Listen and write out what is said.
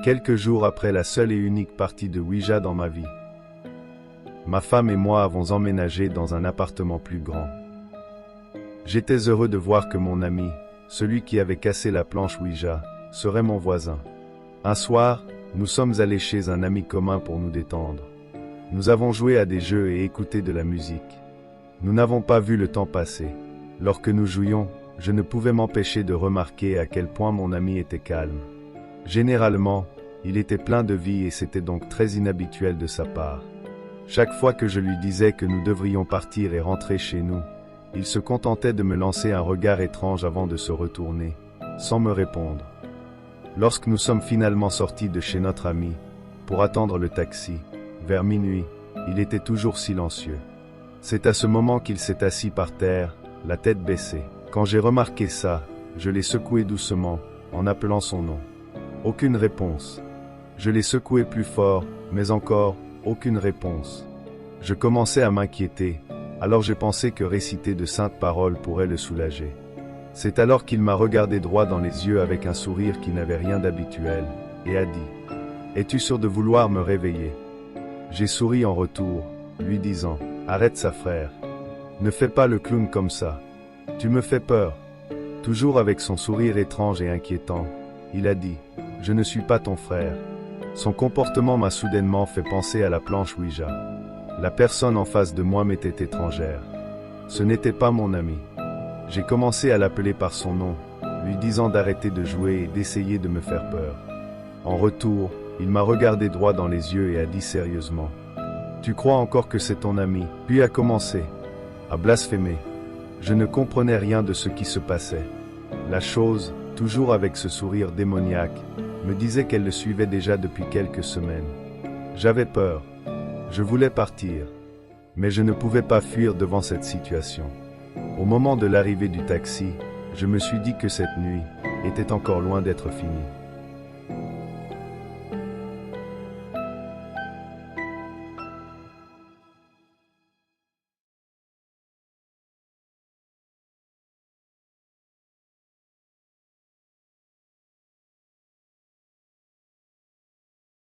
Quelques jours après la seule et unique partie de Ouija dans ma vie, ma femme et moi avons emménagé dans un appartement plus grand. J'étais heureux de voir que mon ami, celui qui avait cassé la planche Ouija, serait mon voisin. Un soir, nous sommes allés chez un ami commun pour nous détendre. Nous avons joué à des jeux et écouté de la musique. Nous n'avons pas vu le temps passer. Lorsque nous jouions, je ne pouvais m'empêcher de remarquer à quel point mon ami était calme. Généralement, il était plein de vie et c'était donc très inhabituel de sa part. Chaque fois que je lui disais que nous devrions partir et rentrer chez nous, il se contentait de me lancer un regard étrange avant de se retourner, sans me répondre. Lorsque nous sommes finalement sortis de chez notre ami, pour attendre le taxi, vers minuit, il était toujours silencieux. C'est à ce moment qu'il s'est assis par terre, la tête baissée. Quand j'ai remarqué ça, je l'ai secoué doucement, en appelant son nom. Aucune réponse. Je l'ai secoué plus fort, mais encore, aucune réponse. Je commençais à m'inquiéter, alors j'ai pensé que réciter de saintes paroles pourrait le soulager. C'est alors qu'il m'a regardé droit dans les yeux avec un sourire qui n'avait rien d'habituel, et a dit « Es-tu sûr de vouloir me réveiller ?» J'ai souri en retour, lui disant « Arrête ça frère. Ne fais pas le clown comme ça. Tu me fais peur. » Toujours avec son sourire étrange et inquiétant, il a dit « Je ne suis pas ton frère. » Son comportement m'a soudainement fait penser à la planche Ouija. La personne en face de moi m'était étrangère. Ce n'était pas mon ami. J'ai commencé à l'appeler par son nom, lui disant d'arrêter de jouer et d'essayer de me faire peur. En retour, il m'a regardé droit dans les yeux et a dit sérieusement « Tu crois encore que c'est ton ami ?» Puis a commencé à blasphémer. Je ne comprenais rien de ce qui se passait. La chose, toujours avec ce sourire démoniaque, me disait qu'elle le suivait déjà depuis quelques semaines. J'avais peur. Je voulais partir. Mais je ne pouvais pas fuir devant cette situation. Au moment de l'arrivée du taxi, je me suis dit que cette nuit était encore loin d'être finie.